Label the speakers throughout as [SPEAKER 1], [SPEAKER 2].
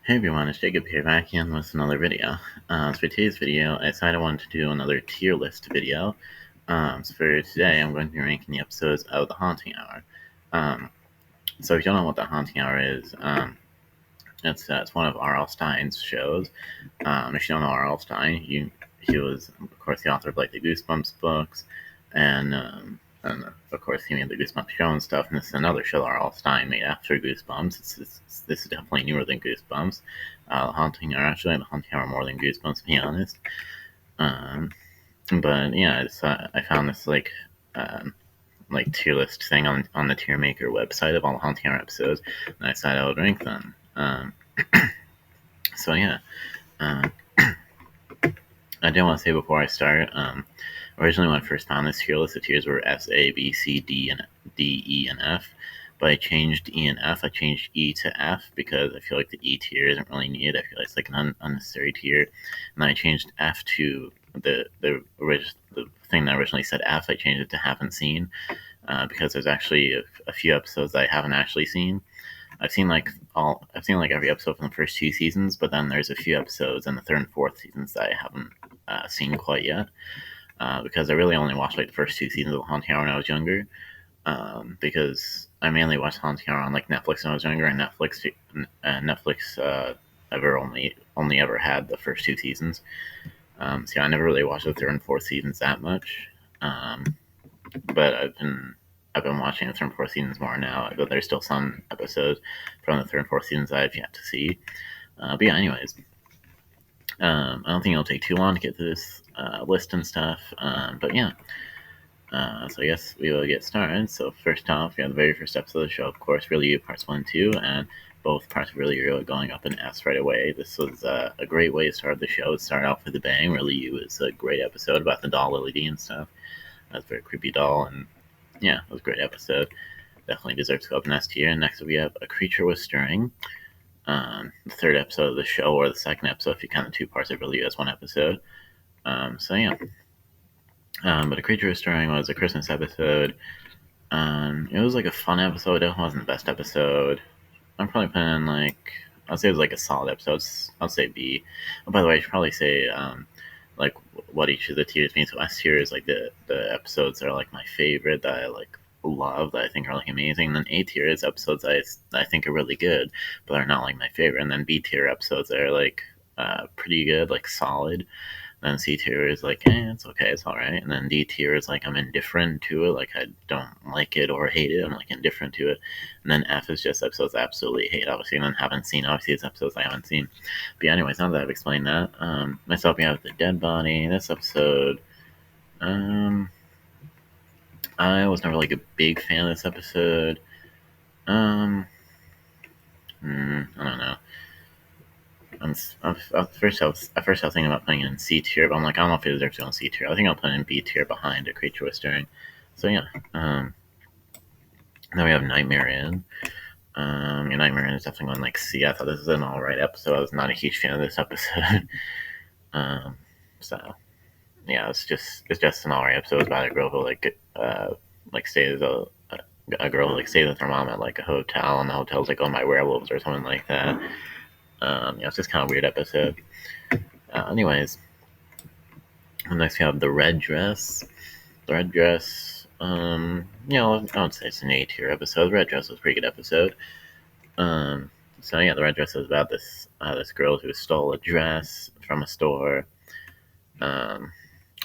[SPEAKER 1] Hey everyone, it's Jacob here back again with another video. For today's video, I decided I wanted to do another tier list video. So for today, I'm going to be ranking the episodes of The Haunting Hour. So if you don't know what The Haunting Hour is, it's one of R.L. Stein's shows. If you don't know R.L. Stein, he was, of course, the author of like the Goosebumps books, and of course he made the Goosebumps show and stuff. And this is another show R.L. Stein made after Goosebumps. This is definitely newer than Goosebumps. The Haunting Hour more than Goosebumps, to be honest. Um, but yeah, I found this like tier list thing on the Tier Maker website of all the Haunting Hour episodes, and I decided I would rank them. So yeah, uh, I did want to say before I start. Originally, when I first found this tier list, the tiers were S, A, B, C, D, and D, E, and F. But I changed E and F. I changed E to F because I feel like the E tier isn't really needed. I feel like it's like an unnecessary tier. And then I changed F to the thing that originally said F. I changed it to haven't seen because there's actually a few episodes that I haven't actually seen. I've seen like every episode from the first two seasons, but then there's a few episodes in the third and fourth seasons that I haven't seen quite yet. Because I really only watched like the first two seasons of Haunting Hour when I was younger. Because I mainly watched Haunting Hour on like Netflix when I was younger, and Netflix ever ever had the first two seasons. So yeah, I never really watched the third and fourth seasons that much. Um, but I've been watching the third and fourth seasons more now. But there's still some episodes from the third and fourth seasons I've yet to see. But yeah, anyways, I don't think it'll take too long to get to this list and stuff. But yeah, so I guess we will get started. So first off, we have the very first episode of the show, of course, Really You Parts 1 and 2, and both parts of Really You are going up in S right away. This was a great way to start the show. It started off with a bang. Really You is a great episode about the doll Lily D and stuff. That's a very creepy doll, and yeah, it was a great episode. Definitely deserves to go up in S tier. And next we have A Creature Was Stirring. The third episode of the show, or the second episode, if you count the two parts of Really You as one episode. So yeah. But A Creature Was Stirring was a Christmas episode. It was like a fun episode. It wasn't the best episode. I'm probably putting like I'll say it was like a solid episode. I'll say B. Oh, by the way, I should probably say like what each of the tiers means. So S tier is like the episodes that are like my favorite that I like love that I think are like amazing. And then A tier is episodes that I think are really good but are not like my favorite. And then B tier episodes that are like pretty good, like solid. Then C tier is like, it's okay, it's all right. And then D tier is like I'm indifferent to it, like I don't like it or hate it. I'm like indifferent to it. And then F is just episodes I absolutely hate, obviously, and then haven't seen. Obviously, it's episodes I haven't seen. But yeah, anyways, now that I've explained that, myself, we have the dead body. This episode, I was never like a big fan of this episode. I don't know. At first, I was thinking about putting it in C tier, but I'm like, I don't know if it deserves to go in C tier. I think I'll put it in B tier behind A Creature Was Stirring. So yeah. Then we have Nightmare Inn. Nightmare Inn is definitely going like C. I thought this was an alright episode. I was not a huge fan of this episode. um, so yeah, it's just an alright episode about a girl who like stays a girl who like stays with her mom at like a hotel, and the hotel's like owned by werewolves or something like that. Yeah, it's just kind of a weird episode. Anyways, next we have The Red Dress. The Red Dress, I would say it's an A tier episode. The Red Dress was a pretty good episode. So yeah, The Red Dress is about this girl who stole a dress from a store, um,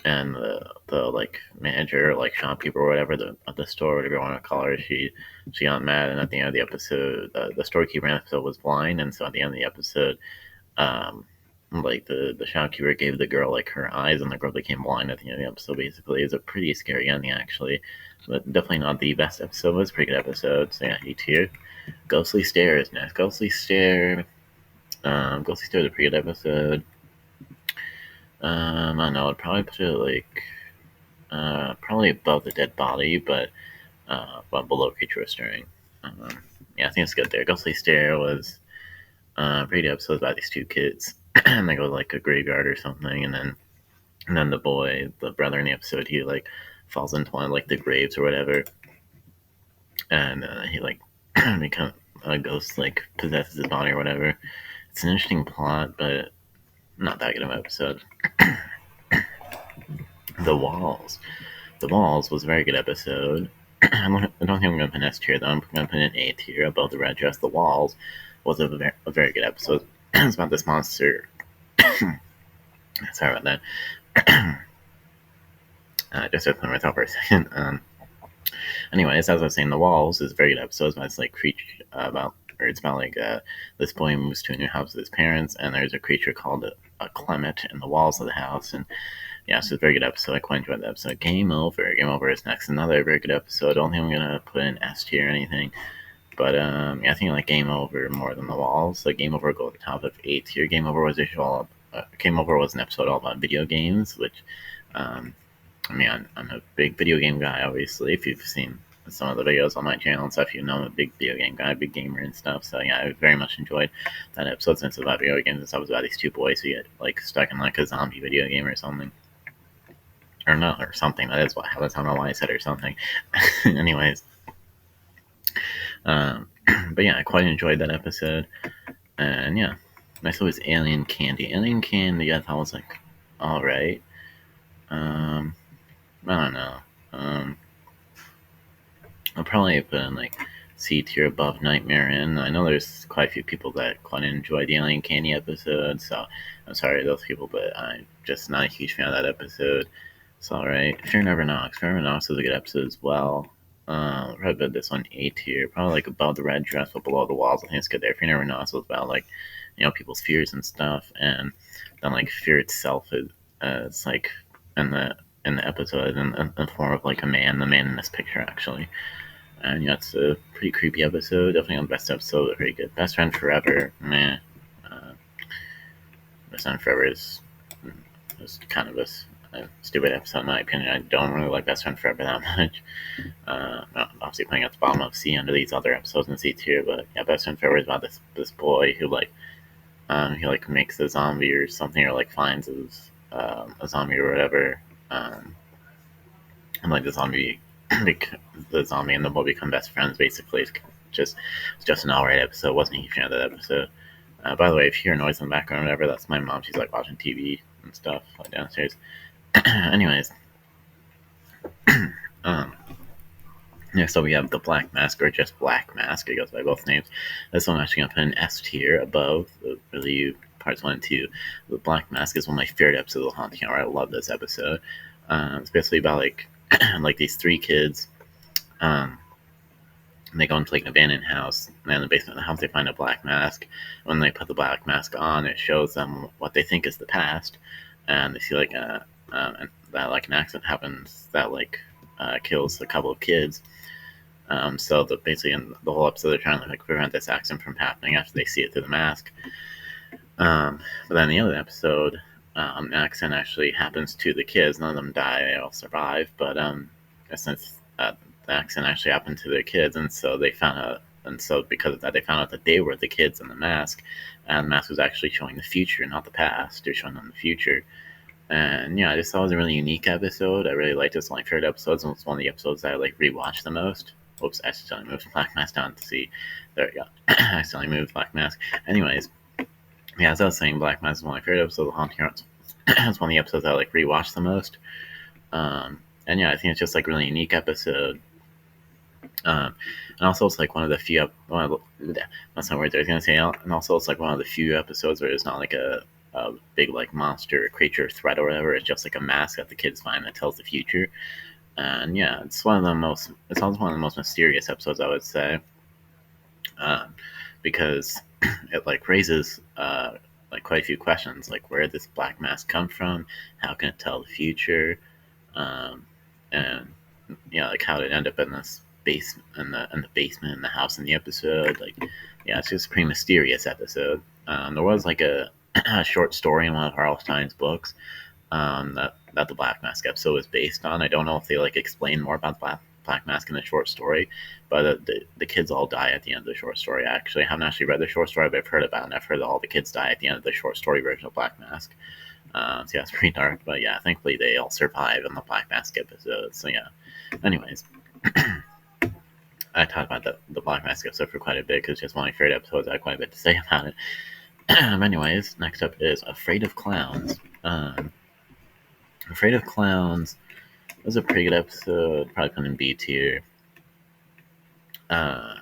[SPEAKER 1] and the like manager, like shopkeeper or whatever of the store, whatever you want to call her, she got mad, and at the end of the episode, the storekeeper in the episode was blind, and so at the end of the episode, um, like the shopkeeper gave the girl like her eyes, and the girl became blind at the end of the episode. Basically, it's a pretty scary ending actually, but definitely not the best episode. But it's a pretty good episode. So yeah, A tier. Ghostly Stairs next. Ghostly Stairs is a pretty good episode. I don't know. I'd probably put it like probably above the dead body, but below Creature Was Stirring. Yeah, I think it's good there. Ghostly Stair was a pretty good episode about these two kids, and they go to like a graveyard or something, and then the boy, the brother in the episode, he like falls into one of like the graves or whatever, and he like become a ghost like possesses his body or whatever. it's an interesting plot, but not that good of an episode. The Walls. The Walls was a very good episode. I don't think I'm going to put an S tier, though. I'm going to put an A tier above the Red Dress. The Walls was a very good episode. It's about this monster. Sorry about that. Just opened my thought for a second. Anyways, as I was saying, The Walls is a very good episode. It's about this, like, creature it's about like this boy moves to a new house with his parents, and there's a creature called a Clement in the walls of the house, and yeah, so it's a very good episode. I quite enjoyed the episode. Game Over. Game Over is next. Another very good episode. I don't think I'm gonna put an S tier or anything, but yeah, I think I like Game Over more than The Walls. So Game Over go at the top of A tier. Game Over was Game Over was an episode all about video games, which I mean, I'm a big video game guy, obviously. If you've seen some of the videos on my channel and stuff, you know I'm a big video game guy, big gamer and stuff. So yeah, I very much enjoyed that episode since it's about video games and stuff. It was about these two boys who get like stuck in like a zombie video game or something. Or no, or something. That's I don't know why I said or something. Anyways. But yeah, I quite enjoyed that episode. And yeah. Next was Alien Candy. Alien Candy I thought was like alright. I don't know. I'll probably put in like C tier above Nightmare Inn. I know there's quite a few people that quite enjoy the Alien Candy episode, so I'm sorry to those people, but I'm just not a huge fan of that episode. It's alright. Fear Never Knocks. Fear Never Knocks is a good episode as well. Probably put this one A tier, probably like above the Red Dress, but below the Walls. I think it's good there. Fear Never Knocks was about like, people's fears and stuff, and then like fear itself is it's like in the episode in the form of like the man in this picture actually. And yeah, it's a pretty creepy episode. Definitely on the best episode. Very good. Best Friend Forever. Meh. Best Friend Forever is kind of a stupid episode in my opinion. I don't really like Best Friend Forever that much. Obviously playing at the bottom of C under these other episodes in C tier, but yeah, Best Friend Forever is about this boy who he like makes a zombie or something, or like finds a zombie or whatever. And like the zombie and the boy become best friends. Basically, it's just an alright episode. Wasn't a huge fan of that episode. By the way, if you hear noise in the background or whatever, that's my mom. She's like watching TV and stuff like downstairs. Anyways, yeah, so we have the Black Mask, or just Black Mask. It goes by both names. This one I'm actually gonna put an S tier above the review parts 1 and 2. The Black Mask is one of my favorite episodes of The Haunting Hour. I love this episode. It's basically about like like these three kids. They go into like an abandoned house, and in the basement of the house they find a black mask. When they put the black mask on, it shows them what they think is the past, and they see like that like an accident happens that like kills a couple of kids. So basically in the whole episode they're trying to like prevent this accident from happening after they see it through the mask. But then the other episode, an accident actually happens to the kids. None of them die; they all survive. But since the accident actually happened to the kids, and so they found out, and so because of that, they found out that they were the kids in the mask, and the mask was actually showing the future, not the past. It was showing them the future. And yeah, I just thought it was a really unique episode. I really liked this. One of my favorite episodes, and it's one of the episodes that I like rewatched the most. Oops, I accidentally moved Black Mask down to see. There we go. I accidentally moved Black Mask. Anyways, yeah, as I was saying, Black Mask is one of my favorite episodes of Haunting Hour. It's one of the episodes that I like rewatch the most. And yeah, I think it's just like a really unique episode. And also it's like one of the few that's not what I was gonna say. And also it's like one of the few episodes where it's not like a big like monster or creature threat or whatever. It's just like a mask that the kids find that tells the future. And yeah, it's also one of the most mysterious episodes, I would say, because it like raises like quite a few questions, like where did this black mask come from? How can it tell the future? And yeah, like how did it end up in this basement, in the basement in the house in the episode? Like, yeah, it's just a pretty mysterious episode. There was like a short story in one of Harl Stein's books that the Black Mask episode was based on. I don't know if they like explain more about the Black Mask in the short story, but the kids all die at the end of the short story. Actually, I haven't actually read the short story, but I've heard about it. And I've heard that all the kids die at the end of the short story version of Black Mask. So yeah, it's pretty dark, but yeah, thankfully they all survive in the Black Mask episode. So yeah. Anyways, I talked about the Black Mask episode for quite a bit because it's just one of my favorite episodes. I have quite a bit to say about it. Anyways, next up is Afraid of Clowns. Afraid of Clowns was a pretty good episode. Probably put in B tier. Uh,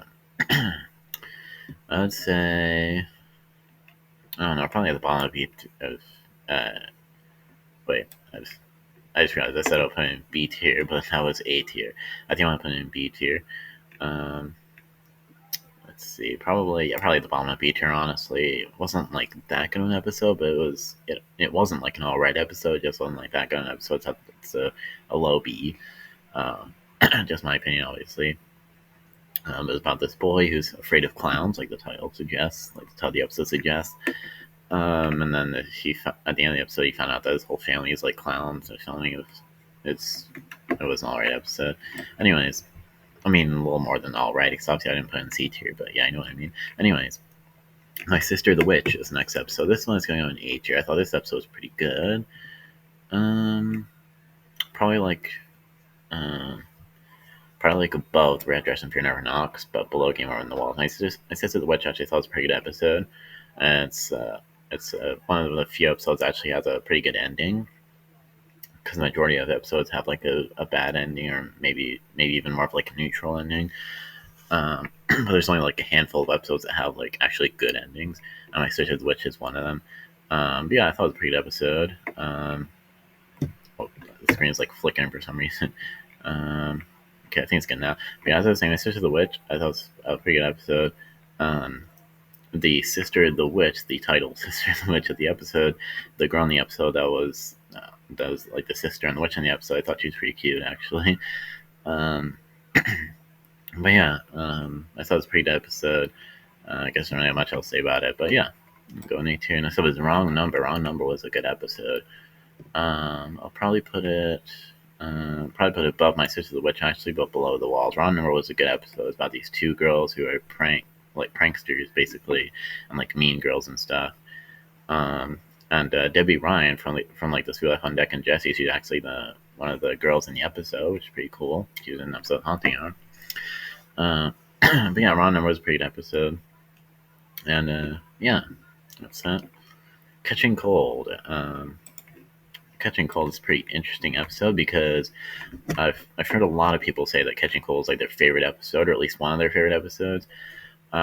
[SPEAKER 1] I would say, I don't know, probably at the bottom of B. Uh, wait, I just realized I said I'll put in B tier, but that was A tier. I think I'm gonna put in B tier. Um, let's see, probably at the bottom of B tier. Honestly, it wasn't like that good of an episode, but it wasn't like an alright episode. It just wasn't like that good of an episode. So it's a low B. Um, just my opinion, obviously. It was about this boy who's afraid of clowns, like the title suggests, like the title of the episode suggests. And then at the end of the episode, he found out that his whole family is like clowns or something. It was an alright episode. Anyways, I mean a little more than alright, because obviously I didn't put in C tier, but yeah, I know what I mean. Anyways, My Sister the Witch is the next episode. This one is going on A tier. I thought this episode was pretty good. Probably like um, probably like above Red Dress and Fear Never Knocks, but below Game Over on the Wall. My Sister the Witch actually thought it was a pretty good episode, and it's one of the few episodes that actually has a pretty good ending. Because the majority of episodes have like a bad ending, or maybe even more of like a neutral ending. But there's only like a handful of episodes that have like actually good endings, and My Sister the Witch is one of them. But yeah, I thought it was a pretty good episode. Oh, the screen is like flickering for some reason. Okay, I think it's good now. But yeah, as I was saying, My Sister the Witch, I thought it was a pretty good episode. The Sister the Witch, the title Sister the Witch of the episode, the girl in the episode that was like the sister and the witch in the episode, I thought she was pretty cute actually. Um, but yeah, I thought it was a pretty good episode. I guess I don't have much else to say about it, but yeah, going A tier. And I said it was Wrong Number. Wrong Number was a good episode. I'll probably put it above My Sister the Witch actually, but below the walls. Wrong Number was a good episode. It's about these two girls who are pranksters basically, and like mean girls and stuff. And Debbie Ryan from like the School Life on Deck and Jesse, she's actually the one of the girls in the episode, which is pretty cool. She was in an episode of Haunting Hour. But yeah, Wrong Number was a pretty good episode. And yeah, that's that. Catching Cold. Catching Cold is a pretty interesting episode because I've heard a lot of people say that Catching Cold is like their favorite episode, or at least one of their favorite episodes.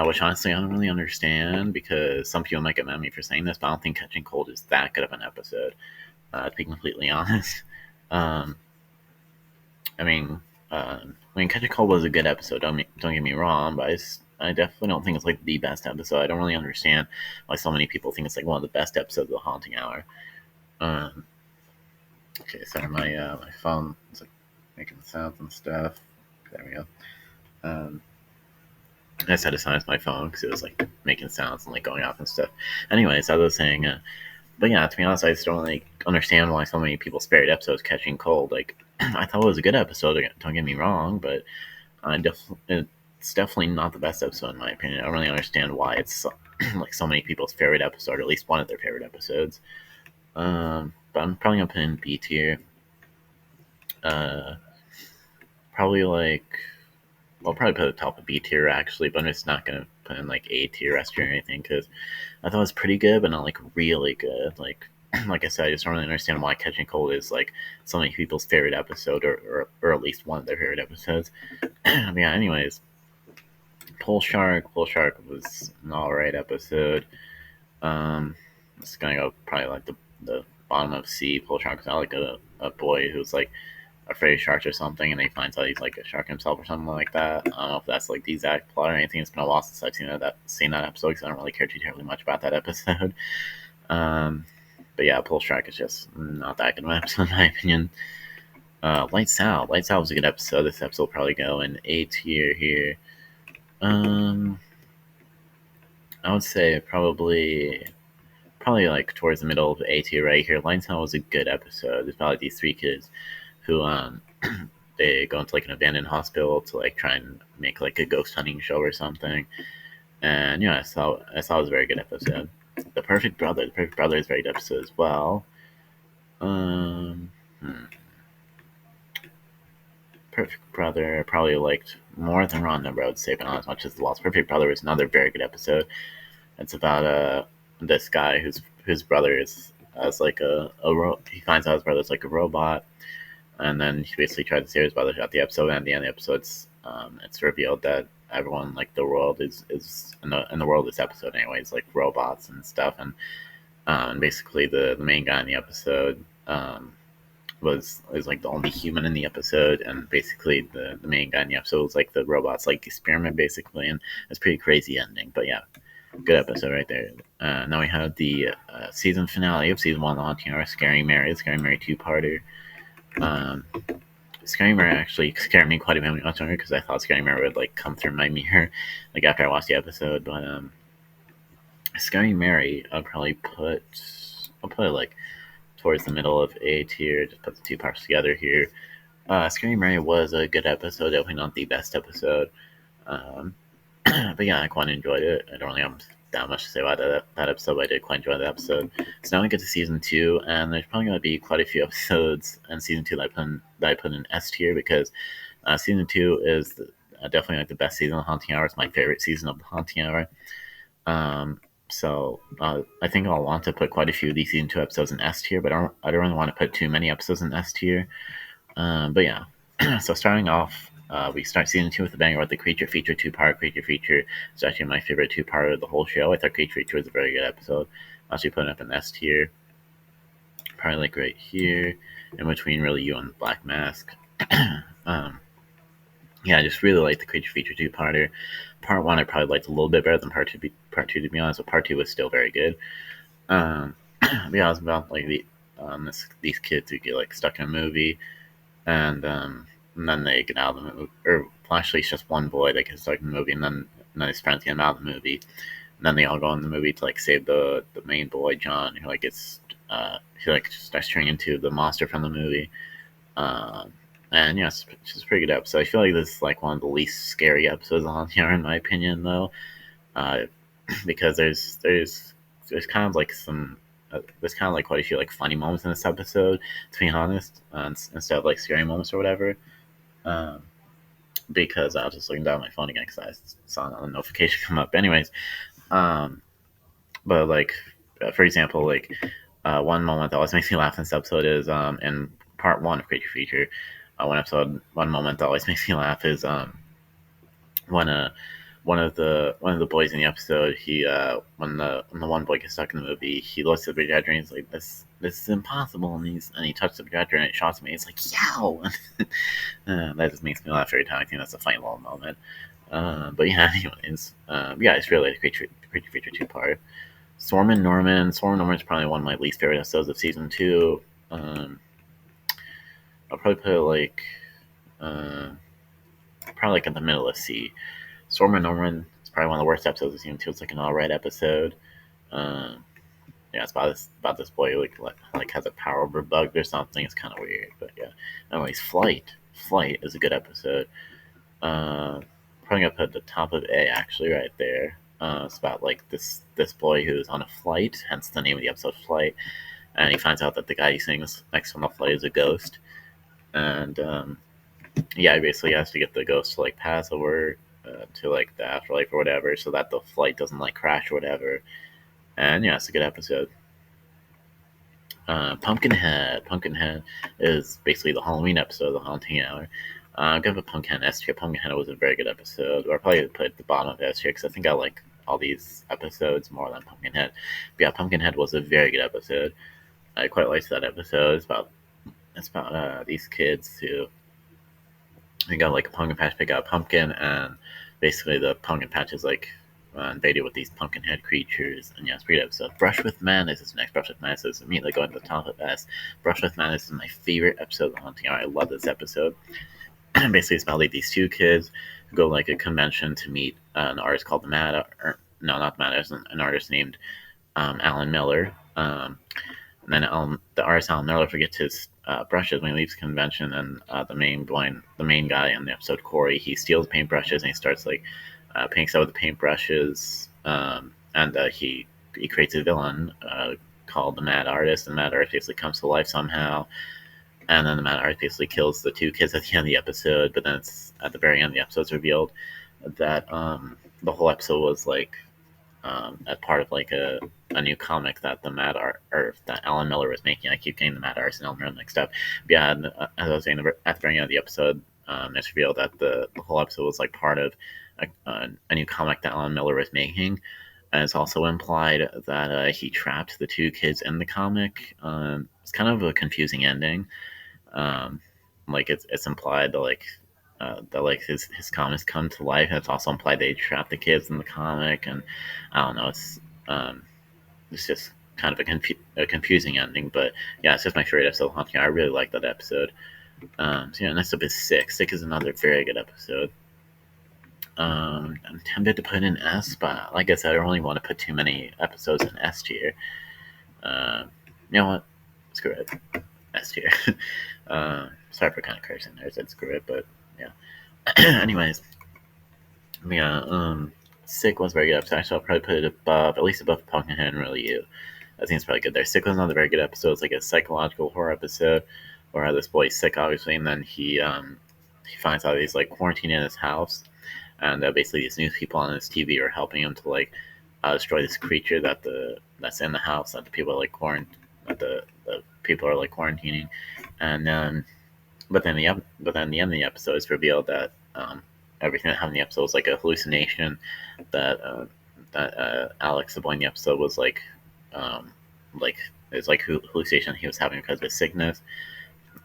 [SPEAKER 1] Which honestly I don't really understand, because some people might get mad at me for saying this, but I don't think Catching Cold is that good of an episode. To be completely honest, um, I mean, Catching Cold was a good episode. Don't get me wrong, but I definitely don't think it's like the best episode. I don't really understand why so many people think it's like one of the best episodes of the Haunting Hour. Okay, sorry, my phone is like making sounds and stuff. There we go. I just had to silence my phone because it was like making sounds and like going off and stuff. Anyways, as I was saying, but yeah, to be honest, I just don't like understand why so many people spared episodes Catching Cold. Like, I thought it was a good episode. Don't get me wrong, but it's definitely not the best episode in my opinion. I don't really understand why it's like so many people's favorite episode, or at least one of their favorite episodes. But I'm probably gonna put in B tier. Probably like I'll probably put it top of B tier actually, but I'm just not gonna put in like A tier, S tier, or anything, because I thought it was pretty good, but not like really good. Like like I said, I just don't really understand why Catching Cold is like so many people's favorite episode, or at least one of their favorite episodes. Yeah. Anyways, Pole Shark was an alright episode. It's gonna go probably like the bottom of C. Pole Shark is not like a boy who's like afraid of sharks or something, and he finds out he's like a shark himself or something like that. I don't know if that's like the exact plot or anything. It's been a while since I've seen that episode, because I don't really care too terribly much about that episode. Um, but yeah, Pole Shark is just not that good of an episode in my opinion. Lights Out. Lights Out was a good episode. This episode will probably go in A tier here. I would say probably like towards the middle of A tier right here. Lights Out was a good episode. There's probably these three kids who they go into like an abandoned hospital to like try and make like a ghost hunting show or something. And yeah, I saw it was a very good episode. The Perfect Brother is a very good episode as well. Um, hmm. Perfect Brother probably liked more than Wrong Number, I would say, but not as much as The Lost. Perfect Brother is another very good episode. It's about this guy whose brother is like he finds out his brother's like a robot, and then he basically tried to save his brother throughout the episode. And at the end of the episode, it's revealed that everyone, like the world, is in the world of this episode anyways, like robots and stuff. And basically the main guy in the episode was like the only human in the episode, and basically the main guy in the episode was like the robot's like experiment basically, and it's pretty crazy ending. But yeah, good episode right there. Now we have the season finale of season one, The Haunting Hour, Scary Mary, the Scary Mary two-parter. Um, Scary Mary actually scared me quite a bit when I watched it because I thought Scary Mary would like come through my mirror like after I watched the episode. But Scary Mary, I'll put it like towards the middle of A tier. Just put the two parts together here. Scary Mary was a good episode, definitely not the best episode. Um, but yeah, I quite enjoyed it. I don't really have that much to say about that episode, but I did quite enjoy that episode. So now we get to season two, and there's probably going to be quite a few episodes in season two that I put in S tier because season two is definitely like the best season of Haunting Hour. It's my favorite season of the Haunting Hour. So I think I'll want to put quite a few of these season two episodes in S tier, but I don't really want to put too many episodes in S tier. But yeah, so starting off, we start season two with a banger with the Creature Feature two-part. Creature Feature is actually my favorite two-part of the whole show. I thought Creature Feature was a very good episode. I'm actually putting up an S tier, probably like right here, in between really you and the Black Mask. Yeah, I just really like the Creature Feature two-parter. Part one I probably liked a little bit better than part two. Part two, to be honest, but part two was still very good. Yeah, it was about like these kids who get like stuck in a movie, and then they get out of the movie. Or well, actually, it's just one boy that gets stuck in the movie, and then his friends get him out of the movie. And then they all go in the movie to like save the main boy John, who like gets he like starts turning into the monster from the movie. Um, and yeah, it's just a pretty good episode. I feel like this is like one of the least scary episodes on here, in my opinion, though, uh, because there's kind of like there's kind of like quite a few like funny moments in this episode, to be honest, instead of like scary moments or whatever. Um, because I was just looking down at my phone again because I saw another notification come up. Anyways, um, but like for example, like one moment that always makes me laugh in this episode is in part one of Creature Feature. One moment that always makes me laugh is when one of the boys in the episode, he when the one boy gets stuck in the movie, he looks at the projector and he's like, this is impossible, and he touches the projector and it shocks me. It's like, yow. That just makes me laugh every time. I think that's a funny little moment. But yeah, anyways, yeah, it's really like Creature Feature two part. Storm and Norman. Storm and Norman is probably one of my least favorite episodes of season two. I'll probably put it like uh, probably like in the middle of C. Storm and Norman is probably one of the worst episodes of season two. It's like an alright episode. Um, yeah, it's about this boy who like has a power over bugged or something. It's kind of weird, but yeah. Anyways, Flight is a good episode. Probably gonna put at the top of A actually right there. It's about like this boy who's on a flight, hence the name of the episode, Flight, and he finds out that the guy he's sitting next to on the flight is a ghost, and yeah, he basically has to get the ghost to like pass over to like the afterlife or whatever, so that the flight doesn't like crash or whatever. And yeah, it's a good episode. Pumpkinhead. Pumpkinhead is basically the Halloween episode of the Haunting Hour. I'm gonna put Pumpkinhead S tier. Pumpkinhead was a very good episode. Or probably put it at the bottom of S tier because I think I like all these episodes more than Pumpkinhead. But yeah, Pumpkinhead was a very good episode. I quite liked that episode. It's about these kids who they got like a pumpkin patch, pick out a pumpkin, and basically the pumpkin patch is like invaded with these pumpkin head creatures. And yeah, it's a pretty episode. Brush with Madness is next. Brush with Madness is immediately going to the top of S. Brush with Madness is my favorite episode of The Haunting Hour. I love this episode. Basically, it's about like these two kids who go like a convention to meet an artist called the Mad. Or, no, not the Mad. There's an artist named Alan Miller. And then the artist Alan Miller forgets his brushes when he leaves the convention, and the main guy in the episode, Corey, he steals paintbrushes and he starts like painting stuff with the paintbrushes, and he creates a villain called the Mad Artist, and the Mad Artist basically comes to life somehow, and then the Mad Artist basically kills the two kids at the end of the episode, but then it's at the very end of the episode it's revealed that the whole episode was like as part of like a new comic that the Mad Art or that Alan Miller was making. I keep getting the Mad Arts and Alan Miller mixed up. But yeah, as I was saying at the beginning of the episode, it's revealed that the whole episode was like part of a new comic that Alan Miller was making. And it's also implied that he trapped the two kids in the comic. It's kind of a confusing ending. Um, like it's implied that like his comics come to life, and it's also implied they trap the kids in the comic, and I don't know. Um, it's just kind of a confusing ending, but yeah, it's just my favorite episode of Hunting. I really like that episode. So yeah, next up is Sick. Sick is another very good episode. I'm tempted to put in S, but like I said, I don't really want to put too many episodes in S tier. You know what? Screw it. S tier. Sorry for kind of cursing there. I said screw it, but yeah. Anyways, yeah. Sick was very good episode. Actually, I'll probably put it above, at least above Pumpkinhead and Really You. I think it's probably good there. Sick was another very good episode. It's like a psychological horror episode where this boy's sick, obviously, and then he finds out he's like quarantined in his house, and basically these news people on his TV are helping him to like destroy this creature that's in the house that the people are like the people are like quarantining, and but then the end of the episode it's revealed that everything that happened in the episode was like a hallucination that Alex, the boy in the episode, was um, like it's like hallucination he was having because of his sickness.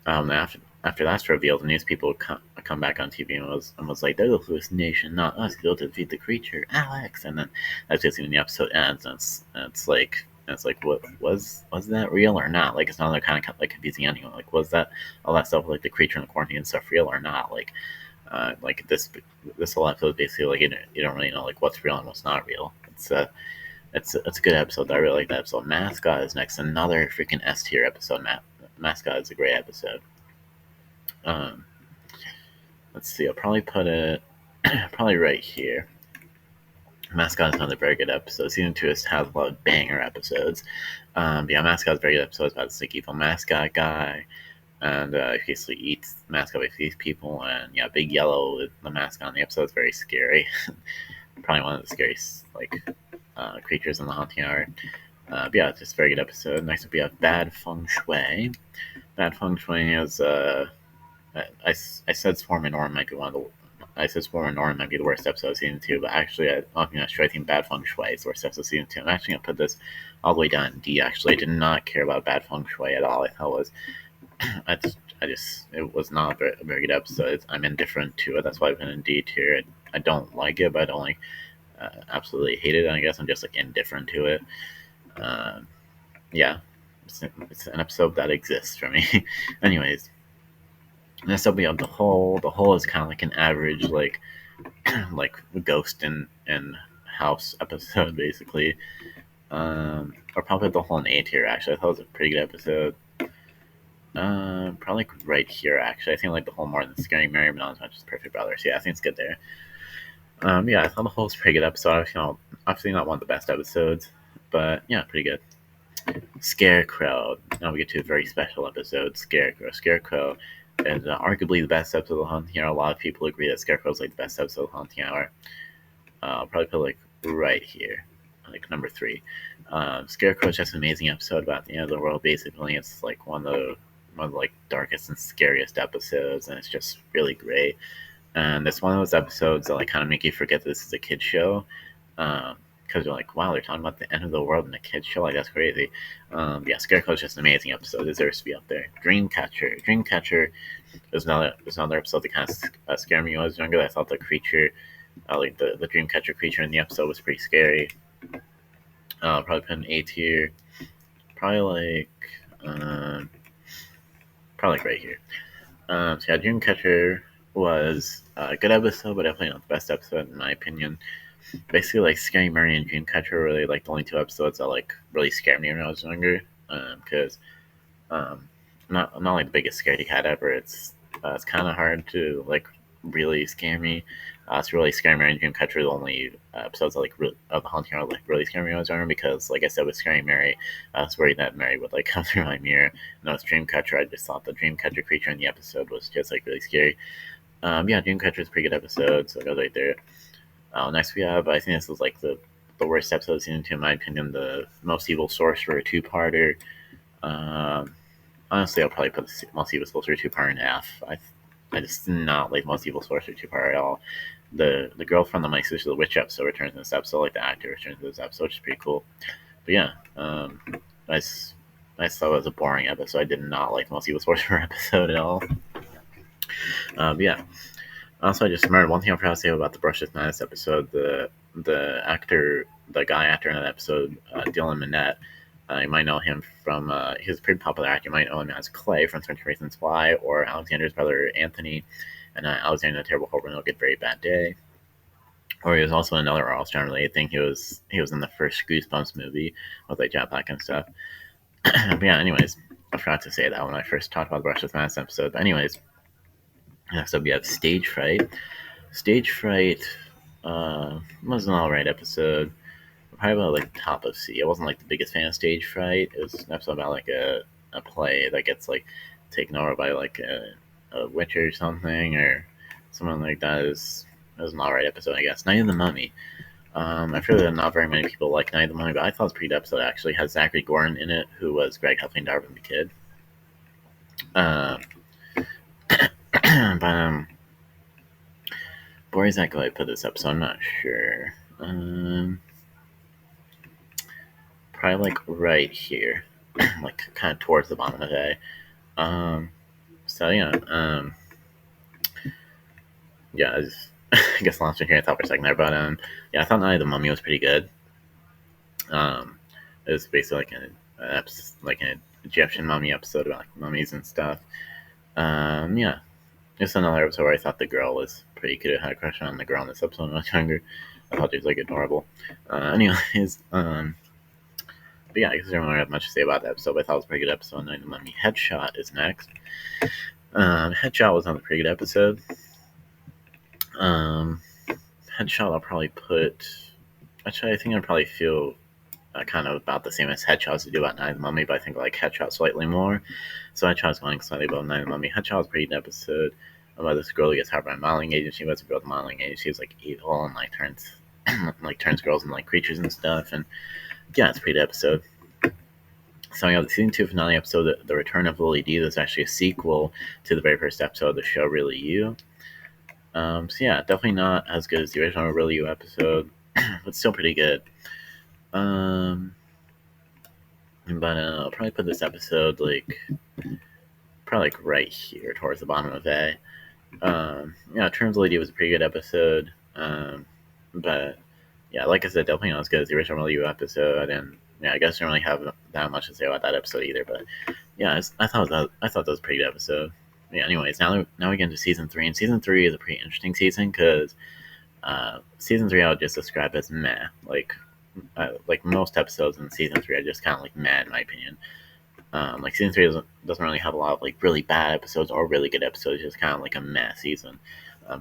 [SPEAKER 1] After that's revealed, the news people come back on TV and was like, "There's a hallucination, not us. Go to defeat the creature, Alex." And then that's just when the episode ends, and it's like, what was that real or not? Like, it's another kind of like confusing ending. Like, was that all that stuff, like the creature and the quarantine and stuff, real or not? Like this whole episode basically like you don't really know like what's real and what's not real. It's a good episode. I really like that episode. Mascot is next. Another freaking S tier episode. Mascot is a great episode. Um, let's see. I'll probably put it probably right here. Mascot is another very good episode. Season 2 has a lot of banger episodes. Yeah, Mascot is a very good episode. It's about this like evil mascot guy, and he basically eats mascot with these people. And yeah, Big Yellow, the mascot in the episode, is very scary. Probably one of the scariest like creatures in the haunting hour. But yeah, it's just a very good episode. Next up, we have Bad Feng Shui. Bad Feng Shui is I said Swarm and Norm might be one of the. I said Swarm and Norm might be the worst episode of season 2, but actually, I'm not sure. I think Bad Feng Shui is the worst episode of season 2. I'm actually gonna put this all the way down in D. Actually, I did not care about Bad Feng Shui at all. I thought it was, it was not a very good episode. I'm indifferent to it. That's why I've been in D tier. I don't like it, but I don't like absolutely hate it. I guess I'm just like indifferent to it. Yeah, it's an episode that exists for me. Anyways, next up we have the Hole. The Hole is kind of like an average like ghost in house episode basically. Or probably the Hole in A tier actually. I thought it was a pretty good episode. Probably right here actually. I think I like the Hole more than Scary Mary, but not as much as Perfect Brothers. Yeah, I think it's good there. Yeah, I thought the Hole's a pretty good episode. Obviously not one of the best episodes, but yeah, pretty good. Scarecrow. Now we get to a very special episode. Scarecrow. Scarecrow is arguably the best episode of the Haunting Hour. A lot of people agree that Scarecrow is like the best episode of the Haunting Hour. I'll probably put like right here, like number 3. Scarecrow is just an amazing episode about the end of the world. Basically, it's like one of the like darkest and scariest episodes, and it's just really great. And it's one of those episodes that like kind of make you forget that this is a kid's show. Because you're like, wow, they're talking about the end of the world in a kid's show. Like, that's crazy. Yeah, Scarecrow is just an amazing episode. It deserves to be up there. Dreamcatcher. Dreamcatcher is another episode that kind of scared me when I was younger. I thought the creature, like the Dreamcatcher creature in the episode was pretty scary. Probably put an A tier. Probably like right here. So yeah, Dreamcatcher was a good episode, but definitely not the best episode in my opinion. Basically, like Scary Mary and Dreamcatcher were really like the only 2 episodes that like really scared me when I was younger. Because I'm not like the biggest scaredy cat ever. It's kind of hard to like really scare me. It's really Scary Mary and Dreamcatcher the only episodes that like of the Haunting Hour like really scare me when I was younger. Because like I said with Scary Mary, I was worried that Mary would like come through my mirror. And with Dreamcatcher, I just thought the Dreamcatcher creature in the episode was just like really scary. Yeah, Dreamcatcher is a pretty good episode, so it goes right there. Next we have, I think this is like the the worst episode of season 2, in my opinion. The Most Evil Sorcerer 2-parter. Honestly, I'll probably put the Most Evil Sorcerer 2-parter in half. I just did not like Most Evil Sorcerer 2-parter at all. The girl from the My Sister the Witch episode returns in this episode, like the actor returns in this episode, which is pretty cool. But yeah, I thought it was a boring episode. I did not like the Most Evil Sorcerer episode at all. But yeah. Also, I just remembered one thing I forgot to say about the Brush with Madness episode. The guy actor in that episode, Dylan Minnette. You might know him from, he's a pretty popular actor. You might know him as Clay from 13 Reasons Why, or Alexander's brother Anthony, and Alexander the Terrible Hope in a Good Very Bad Day. Or he was also another All-Star related thing. He was in the first Goosebumps movie with like Jack Black and stuff. But yeah, anyways, I forgot to say that when I first talked about the Brush with Madness episode. But anyways, next up we have Stage Fright. Stage Fright was an alright episode. Probably about like top of C. I wasn't like the biggest fan of Stage Fright. It was an episode about like a play that gets like taken over by like a witch or something or someone like that. It was an alright episode, I guess. Night of the Mummy. I feel that not very many people like Night of the Mummy, but I thought it was a pretty good episode. It actually has Zachary Gordon in it, who was Greg Huffing Darwin the Kid. But where exactly I put this episode? I'm not sure. Probably like right here, like kind of towards the bottom of A. So yeah, yeah. I guess lost my train of thought for a second there, but yeah, I thought Night of the Mummy was pretty good. It was basically like an Egyptian mummy episode about like mummies and stuff. Yeah, just another episode where I thought the girl was pretty good. I had a crush on the girl in this episode when I was younger. I thought she was like adorable. Anyways, but yeah, I guess I don't really have much to say about that episode, but I thought it was a pretty good episode. Night of the Mummy. Headshot is next. Headshot was another pretty good episode. Headshot I'll probably put... Actually, I think I'd probably feel kind of about the same as Headshot to do about Night of the Mummy, but I think I like Headshot slightly more. So Headshot's going slightly above Night of the Mummy. Headshot was a pretty good episode about this girl who gets hired by a modeling agency. She was a girl at the modeling agency. She's like evil and like turns girls into like creatures and stuff. And yeah, it's a pretty good episode. So we have the season 2 finale episode, The Return of Lily D. That's actually a sequel to the very first episode of the show, Really You. So yeah, definitely not as good as the original Really You episode, but still pretty good. But I'll probably put this episode probably right here towards the bottom of A. Yeah, Terms Lady was a pretty good episode. But yeah, like I said, definitely not as good as the original Really You episode, and yeah, I guess I don't really have that much to say about that episode either. But yeah, I thought that was a pretty good episode. Yeah. Anyways, now we get into season 3, and season 3 is a pretty interesting season because season 3 I would just describe as meh. Like most episodes in season 3 are just kind of like meh in my opinion. Like season 3 doesn't really have a lot of like really bad episodes or really good episodes. It's just kind of like a meh season.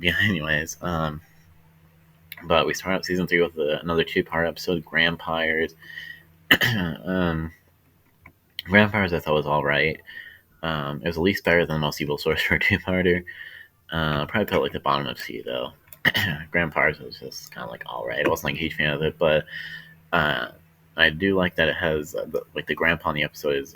[SPEAKER 1] Yeah. Anyways, but we start out season 3 with another 2-part episode, Grandpires. Grandpires I thought was alright. It was at least better than the Most Evil Sorcerer 2-parter. Probably put like the bottom of C though. Grandpires was just kind of like alright. I wasn't like a huge fan of it, but I do like that it has the grandpa in the episode is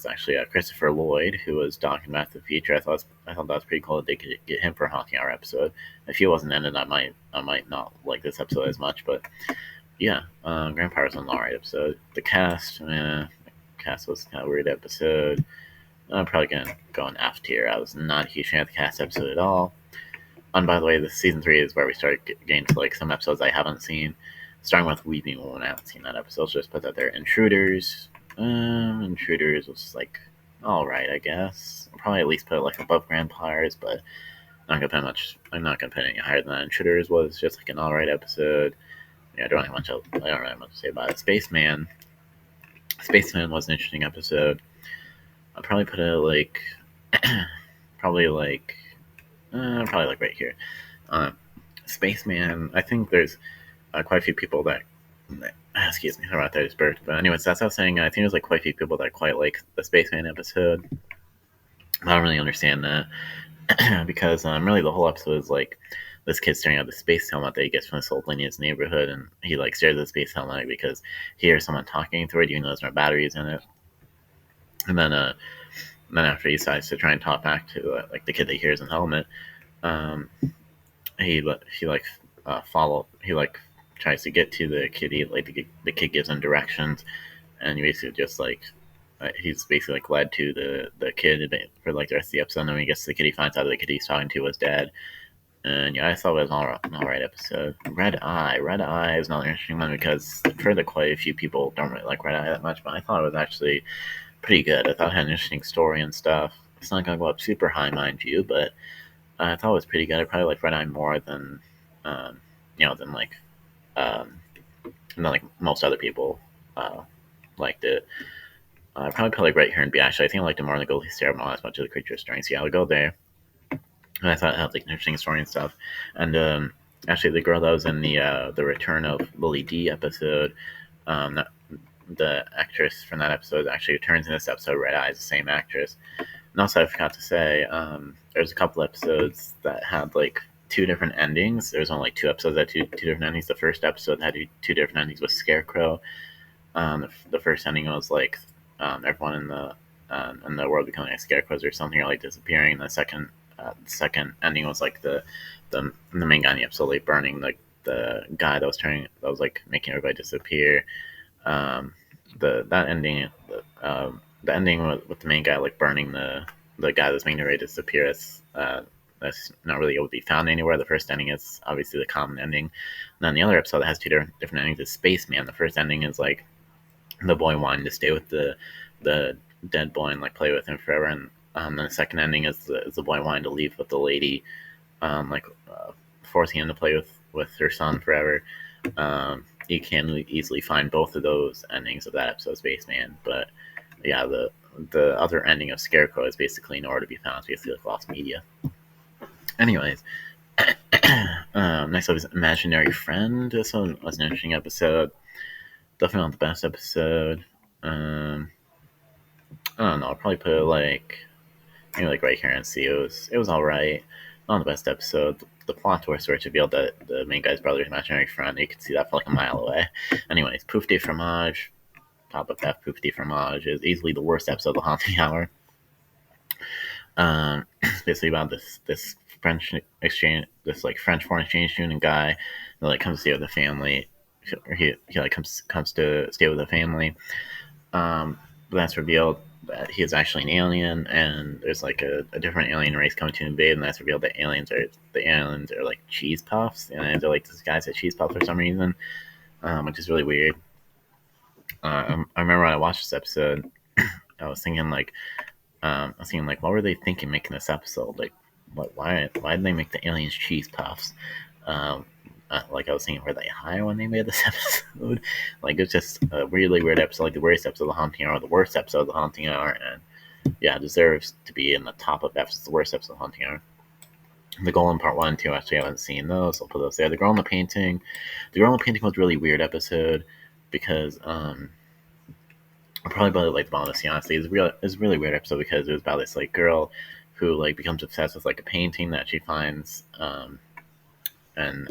[SPEAKER 1] actually Christopher Lloyd, who was talking about the future. I thought that was pretty cool that they could get him for a Haunting Hour episode. If he wasn't in it, I might not like this episode as much, but yeah, Grandpa was an alright episode. The cast was kind of a weird episode. I'm probably gonna go on F tier. I was not a huge fan of the cast episode at all. And by the way, the season 3 is where we start getting to like some episodes I haven't seen. Starting with Weeping Woman, I haven't seen that episode, so just put that there. Intruders. Intruders was like alright, I guess. I'll probably at least put it like above Grandpires, but I'm not gonna put any higher than that. Intruders was just like an alright episode. Yeah, I don't really have much to say about it. Spaceman was an interesting episode. I'll probably put it like probably like right here. Spaceman, I think there's quite a few people that excuse me, sorry about that, I just burped. But anyways, that's what I was saying. I think there's like quite a few people that quite like the Spaceman episode. I don't really understand that because really the whole episode is like this kid's staring at the space helmet that he gets from this old lady in his neighborhood, and he like stares at the space helmet because he hears someone talking through it, even though there's no batteries in it. And then after he decides to try and talk back to like the kid that he hears in the helmet, um, he like follow he like tries to get to the kid. The kid gives him directions, and he basically just like he's basically like led to the kid for like the rest of the episode. And then when he gets to the kid, he finds out the kid he's talking to was dead. And yeah, I thought it was an alright episode. Red Eye is another interesting one because I've heard that quite a few people don't really like Red Eye that much, but I thought it was actually pretty good. I thought it had an interesting story and stuff. It's not gonna go up super high, mind you, but I thought it was pretty good. I probably like Red Eye more than, um, than um, like most other people liked it. I probably put like Right Here and Be. Actually, I think I liked it more than the Goldie Cerebral as much as the Creature of Strength. So yeah, I'll go there. And I thought it had like an interesting story and stuff. And actually, the girl that was in the Return of Lily D episode, that the actress from that episode actually returns in this episode. Red Eye is the same actress. And also, I forgot to say, there's a couple episodes that had like two different endings. There's only like two episodes that had two different endings. The first episode had two different endings with Scarecrow. The first ending was like everyone in the world becoming like scarecrows or something, or like disappearing. And the second ending was like the main guy in the episode like burning the guy that was like making everybody disappear. The ending with the main guy like burning the guy that's making everybody disappear. That's not really able to be found anywhere. The first ending is obviously the common ending. And then the other episode that has two different endings is Spaceman. The first ending is like the boy wanting to stay with the dead boy and like play with him forever, and then the second ending is the boy wanting to leave with the lady, like forcing him to play with her son forever. You can easily find both of those endings of that episode Spaceman, but yeah, the other ending of Scarecrow is basically nowhere to be found. It's basically like lost media. Anyways, next up is Imaginary Friend. This one was an interesting episode. Definitely not the best episode. I don't know. I'll probably put it like maybe like Right Here and See. It was all right. Not the best episode. The plot twist where it's revealed that the main guy's brother's imaginary friend. You can see that for like a mile away. Anyways, Pouf de Fromage, Pop Up F Pouf de Fromage is easily the worst episode of The Haunting Hour. It's basically about this French exchange, this like French foreign exchange student guy that like comes to stay with the family. He like comes to stay with the family. But that's revealed that he is actually an alien, and there's like a different alien race coming to invade, and that's revealed that the aliens are like cheese puffs, and they're like disguised as cheese puffs for some reason, which is really weird. I remember when I watched this episode, I was thinking like, what were they thinking making this episode? Like, why did they make the aliens cheese puffs? Like I was thinking, were they high when they made this episode? Like it's just a really weird episode, like the worst episode of The Haunting Hour, the worst episode of The Haunting Hour, and yeah, it deserves to be in the top of episodes, the worst episode of The Haunting Hour. The Golem Part 1 and 2, actually, I haven't seen those. I'll put those there. The Girl in the Painting was a really weird episode because I'll probably about it like the bottom of the sea, honestly. It's a really weird episode because it was about this like girl who like becomes obsessed with like a painting that she finds, and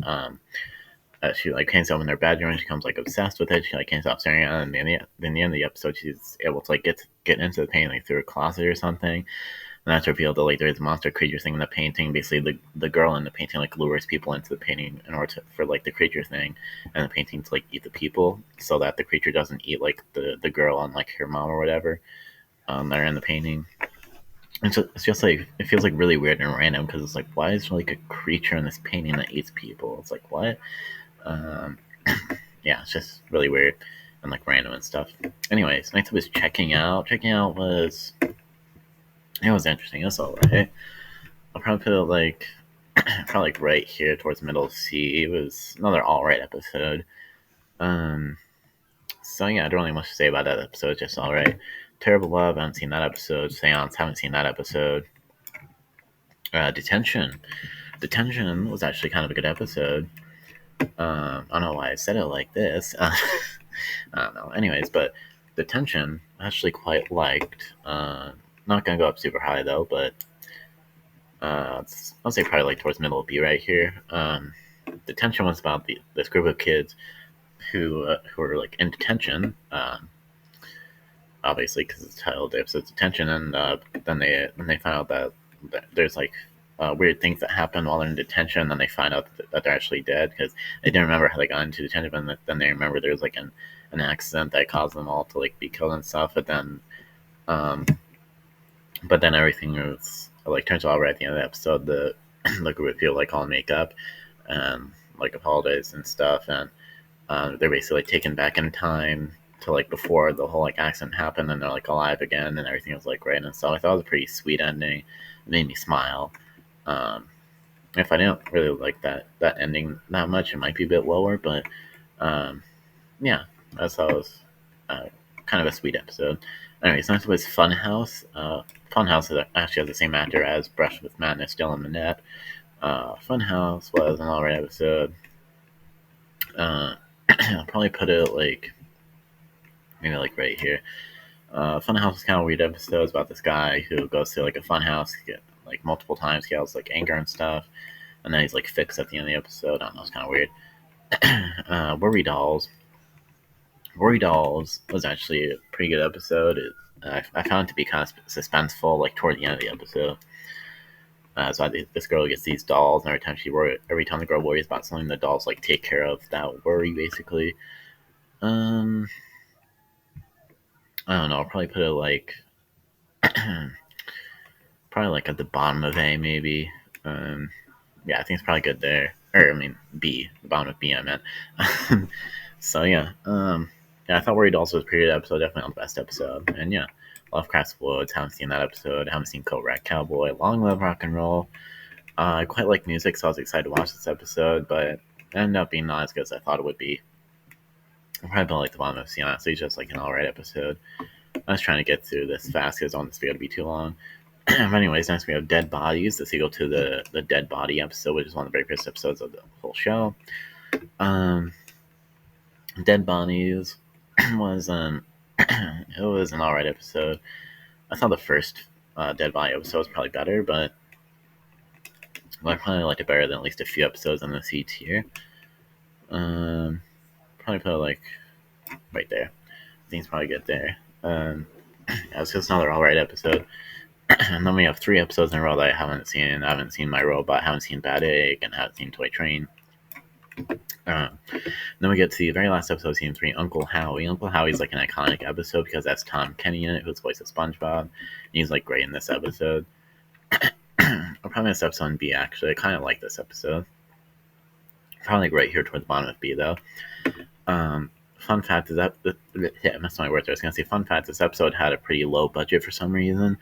[SPEAKER 1] she like can't stop in her bedroom, and she becomes like obsessed with it. She like can't stop staring at it, and in the end of the episode, she's able to like get into the painting like through a closet or something. And that's revealed that like there's a monster creature thing in the painting. Basically, the girl in the painting like lures people into the painting in order for like the creature thing, and the painting to like eat the people, so that the creature doesn't eat like the girl and like her mom or whatever that are in the painting. And so it's just like it feels like really weird and random because it's like, why is there like a creature in this painting that eats people? It's like, what? Um, yeah, it's just really weird and like random and stuff. Anyways, next up was Checking Out. Checking Out was interesting. It was alright. I'll probably put it like probably like right here towards the middle of C. It was another alright episode. So yeah, I don't really much to say about that episode. Just alright. Terrible Love. I haven't seen that episode. Seance. Haven't seen that episode. Detention. Detention was actually kind of a good episode. I don't know why I said it like this. I don't know. Anyways, but Detention I actually quite liked. Not gonna go up super high though, but I'll say probably like towards middle of B right here. Detention was about this group of kids who were like in detention, obviously because it's titled the episode's detention, and then they find out that there's like weird things that happen while they're in detention. And then they find out that they're actually dead because they didn't remember how they got into detention, but then they remember there was like an accident that caused them all to like be killed and stuff. Um, but then everything was like turns out right at the end of the episode. The group of people like all make up and like apologize and stuff, and they're basically like taken back in time to like before the whole like accident happened, and they're like alive again, and everything was like great and stuff. I thought it was a pretty sweet ending. It made me smile. Um, if I didn't really like that ending that much, it might be a bit lower, but um, yeah, I thought it was uh, kind of a sweet episode. Anyways, next was Funhouse. Funhouse actually has the same actor as Brush with Madness, Dylan Minnette. Funhouse was an alright episode. I'll probably put it like maybe like right here. Funhouse is kind of a weird episode. It's about this guy who goes to like a funhouse like multiple times. He has like anger and stuff, and then he's like fixed at the end of the episode. I don't know, it's kind of weird. Worry Dolls. Worry Dolls was actually a pretty good episode. I found it to be kind of suspenseful, like toward the end of the episode. This girl gets these dolls, and every time the girl worries about something, the dolls like take care of that worry, basically. Um, I don't know. I'll probably put it like probably like at the bottom of A, maybe. Yeah, I think it's probably good there. Or I mean B, the bottom of B, I meant. So yeah, yeah, I thought Worried also was a pretty good episode. Definitely not the best episode. And yeah, Lovecraft's Woods. Haven't seen that episode. Haven't seen Coat Rat Cowboy. Long Live Rock and Roll. I quite like music, so I was excited to watch this episode, but it ended up being not as good as I thought it would be. I probably don't like the bottom of C, honestly. It's just like an alright episode. I was trying to get through this fast because I don't want this video to be too long. But anyways, next we have Dead Bodies, the sequel to the Dead Body episode, which is one of the very first episodes of the whole show. Dead Bodies was it was an alright episode. I thought the first Dead Body episode was probably better, but I probably liked it better than at least a few episodes in the C tier. Probably put it like right there. I think it's probably good there. Yeah, it's just another alright episode. And then we have 3 episodes in a row that I haven't seen. I haven't seen My Robot, haven't seen Bad Egg, and haven't seen Toy Train. Then we get to the very last episode, season 3, Uncle Howie. Uncle Howie's like an iconic episode because that's Tom Kenny in it, who's voice of SpongeBob. And he's like great in this episode. I'll probably this episode in B, actually. I kind of like this episode. Probably like right here toward the bottom of B, though. Fun fact is that I missed my words. I was gonna say fun fact. This episode had a pretty low budget for some reason,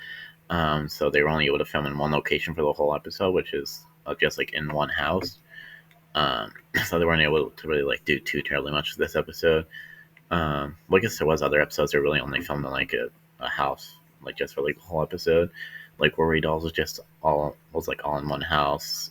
[SPEAKER 1] so they were only able to film in one location for the whole episode, which is just like in one house. So they weren't able to really like do too terribly much for this episode. Well, I guess there was other episodes that really only filmed in like a house, like just for like the whole episode. Like Worry Dolls was like all in one house.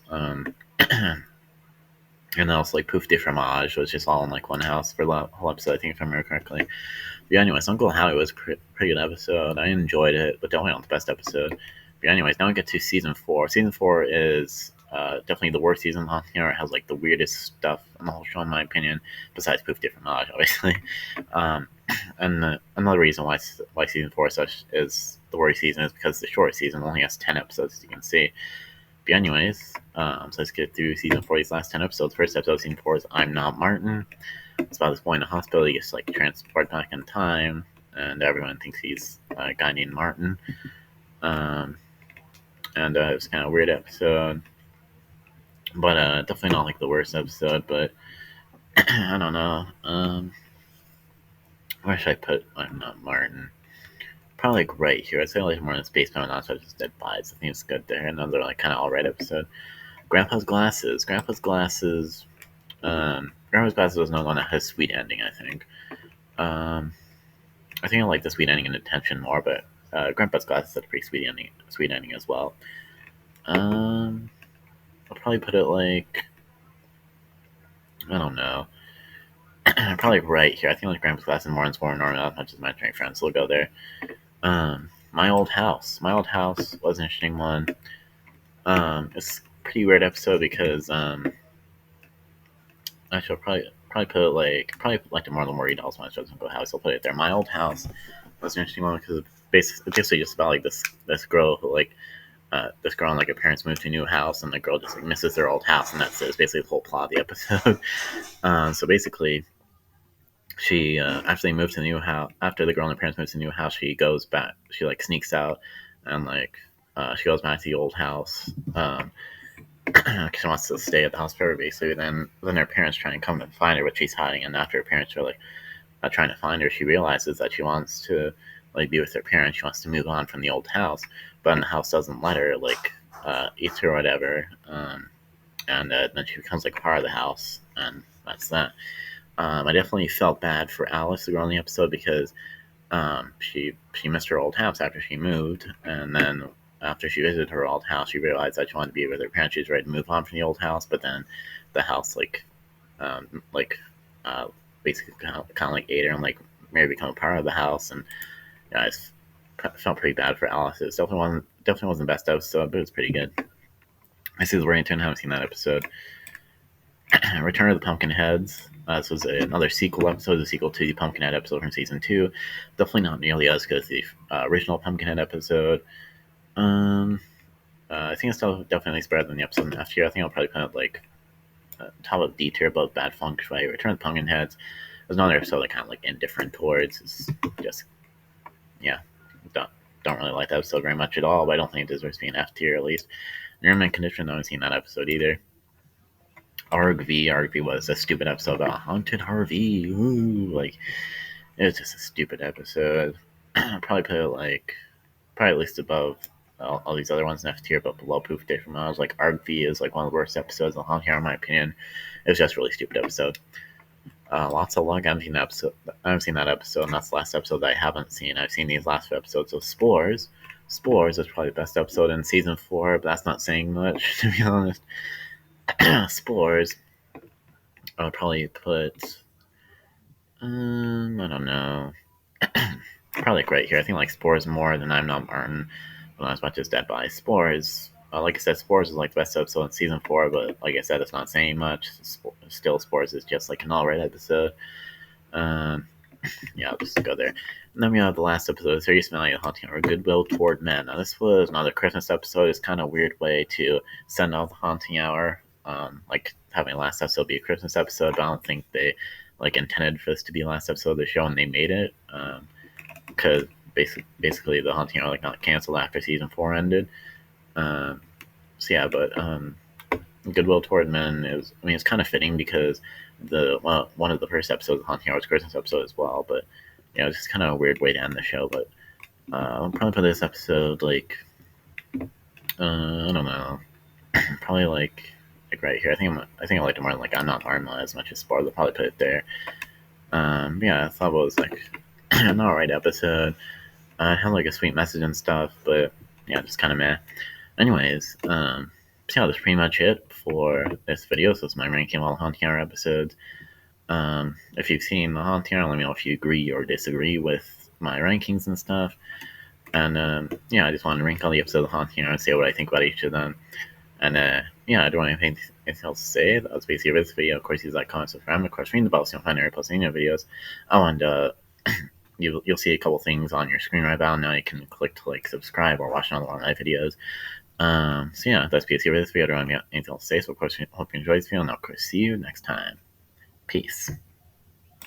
[SPEAKER 1] And also like Pouf de Fromage was just all in like one house for the whole episode, I think, if I remember correctly. But yeah, anyways, Uncle Howie was a pretty good episode. I enjoyed it, but definitely not the best episode. But anyways, now we get to season 4. Season 4 is definitely the worst season on here. It has like the weirdest stuff on the whole show, in my opinion, besides Pouf de Fromage, obviously. And another reason why season 4 is the worst season is because the short season only has 10 episodes, as you can see. But anyways, so let's get through season 4, these last 10 episodes. First episode of season 4 is I'm Not Martin. It's about this boy in a hospital. He gets like transported back in time, and everyone thinks he's a guy named Martin. And it was kind of a weird episode, but definitely not like the worst episode. But I don't know. Where should I put I'm Not Martin? Probably like right here. I'd say like more than Space Mountain, not so just Dead Bodies. I think it's good there. Another like kind of alright episode. Grandpa's Glasses. Grandpa's Glasses was another one that has a sweet ending, I think. I think I like the sweet ending in Detention more, but Grandpa's Glasses had a pretty sweet ending as well. I'll probably put it like, I don't know. Probably right here. I think like Grandpa's Glasses more and more normal, as much as my train friends, so we'll go there. My Old House. My Old House was an interesting one. It's a pretty weird episode because actually, I'll probably put like the Marlon Murray dolls one doesn't go house. I'll put it there. My old house was an interesting one because it's basically just about like this girl who like this girl and like her parents moved to a new house and the girl just like misses their old house and that's basically the whole plot of the episode. So basically, she after they moved to the new house, after the girl and her parents moved to the new house, she goes back. She like sneaks out and like she goes back to the old house. She wants to stay at the house forever, basically. Then her parents try and come and find her, but she's hiding. And after her parents are like trying to find her, she realizes that she wants to like be with her parents. She wants to move on from the old house, but the house doesn't let her like eat her or whatever. And then she becomes like part of the house, and that's that. I definitely felt bad for Alice, the girl in the episode, because she missed her old house after she moved, and then after she visited her old house, she realized that she wanted to be with her parents. She was ready to move on from the old house, but then the house like uh, basically kind of like ate her and like made her become a part of the house. And yeah, I felt pretty bad for Alice. It definitely wasn't the best episode, but it was pretty good. I see the Warrington. I haven't seen that episode. Return of the Pumpkinheads. This was another sequel episode, a sequel to the Pumpkinhead episode from season 2. Definitely not nearly as good as the original Pumpkinhead episode. I think it's still definitely better than the episode last year. I think I'll probably put it like top of D tier above Bad Funk Shui. Return of the Pumpkinheads was another episode that kind of like indifferent towards. It's just yeah, don't really like that episode very much at all. But I don't think it deserves to be an F tier at least. Nerman Condition, I haven't seen that episode either. Arg V was a stupid episode about haunted Harvey. Ooh, like it was just a stupid episode. Probably put it like probably at least above all these other ones in F tier, but below Poof Day from Miles. Like Arg V is like one of the worst episodes of Haunted, in my opinion. It was just a really stupid episode. Lots of luck. I haven't seen that episode, and that's the last episode that I haven't seen. I've seen these last few episodes of Spores. Spores is probably the best episode in season 4, but that's not saying much, to be honest. Spores, I would probably put, I don't know, probably like right here. I think like Spores more than I'm Not Martin, but not as much as Dead by Spores. Like I said, Spores is like the best episode in season 4, but like I said, it's not saying much. Still, Spores is just like an alright episode. Um, yeah, I'll just go there. And then we have the last episode, Serious Melody of Haunting Hour, Goodwill Toward Men. Now, this was another Christmas episode. It's kind of a weird way to send out the Haunting Hour. Like having the last episode be a Christmas episode, but I don't think they like intended for this to be the last episode of the show, and they made it because basically the Haunting Hour like not canceled after season 4 ended. So yeah, but Goodwill Toward Men is, I mean, it's kind of fitting because one of the first episodes of Haunting Hour was Christmas episode as well, but you know, it's just kind of a weird way to end the show. But I'll probably put this episode like I don't know, probably like right here. I think I liked it more than like I'm Not Marma as much as Spar. I'll probably put it there. Yeah, I thought it was like an alright episode. It had like a sweet message and stuff, but yeah, just kind of meh. Anyways, so yeah, that's pretty much it for this video. So it's my ranking of all the Haunting Hour episodes. If you've seen the Haunting Hour, let me know if you agree or disagree with my rankings and stuff. And yeah, I just wanted to rank all the episodes of the Haunting Hour and say what I think about each of them. And yeah, I don't have anything else to say. That was basically this video. Of course, use that, comment, subscribe, and of course, ring the bell so you'll find every posting new videos. Oh, and you'll see a couple things on your screen right now. Now you can click to like subscribe or watch another one of my videos. So yeah, that's basically this video. I don't have anything else to say. So of course, I hope you enjoyed this video, and I'll of course see you next time. Peace.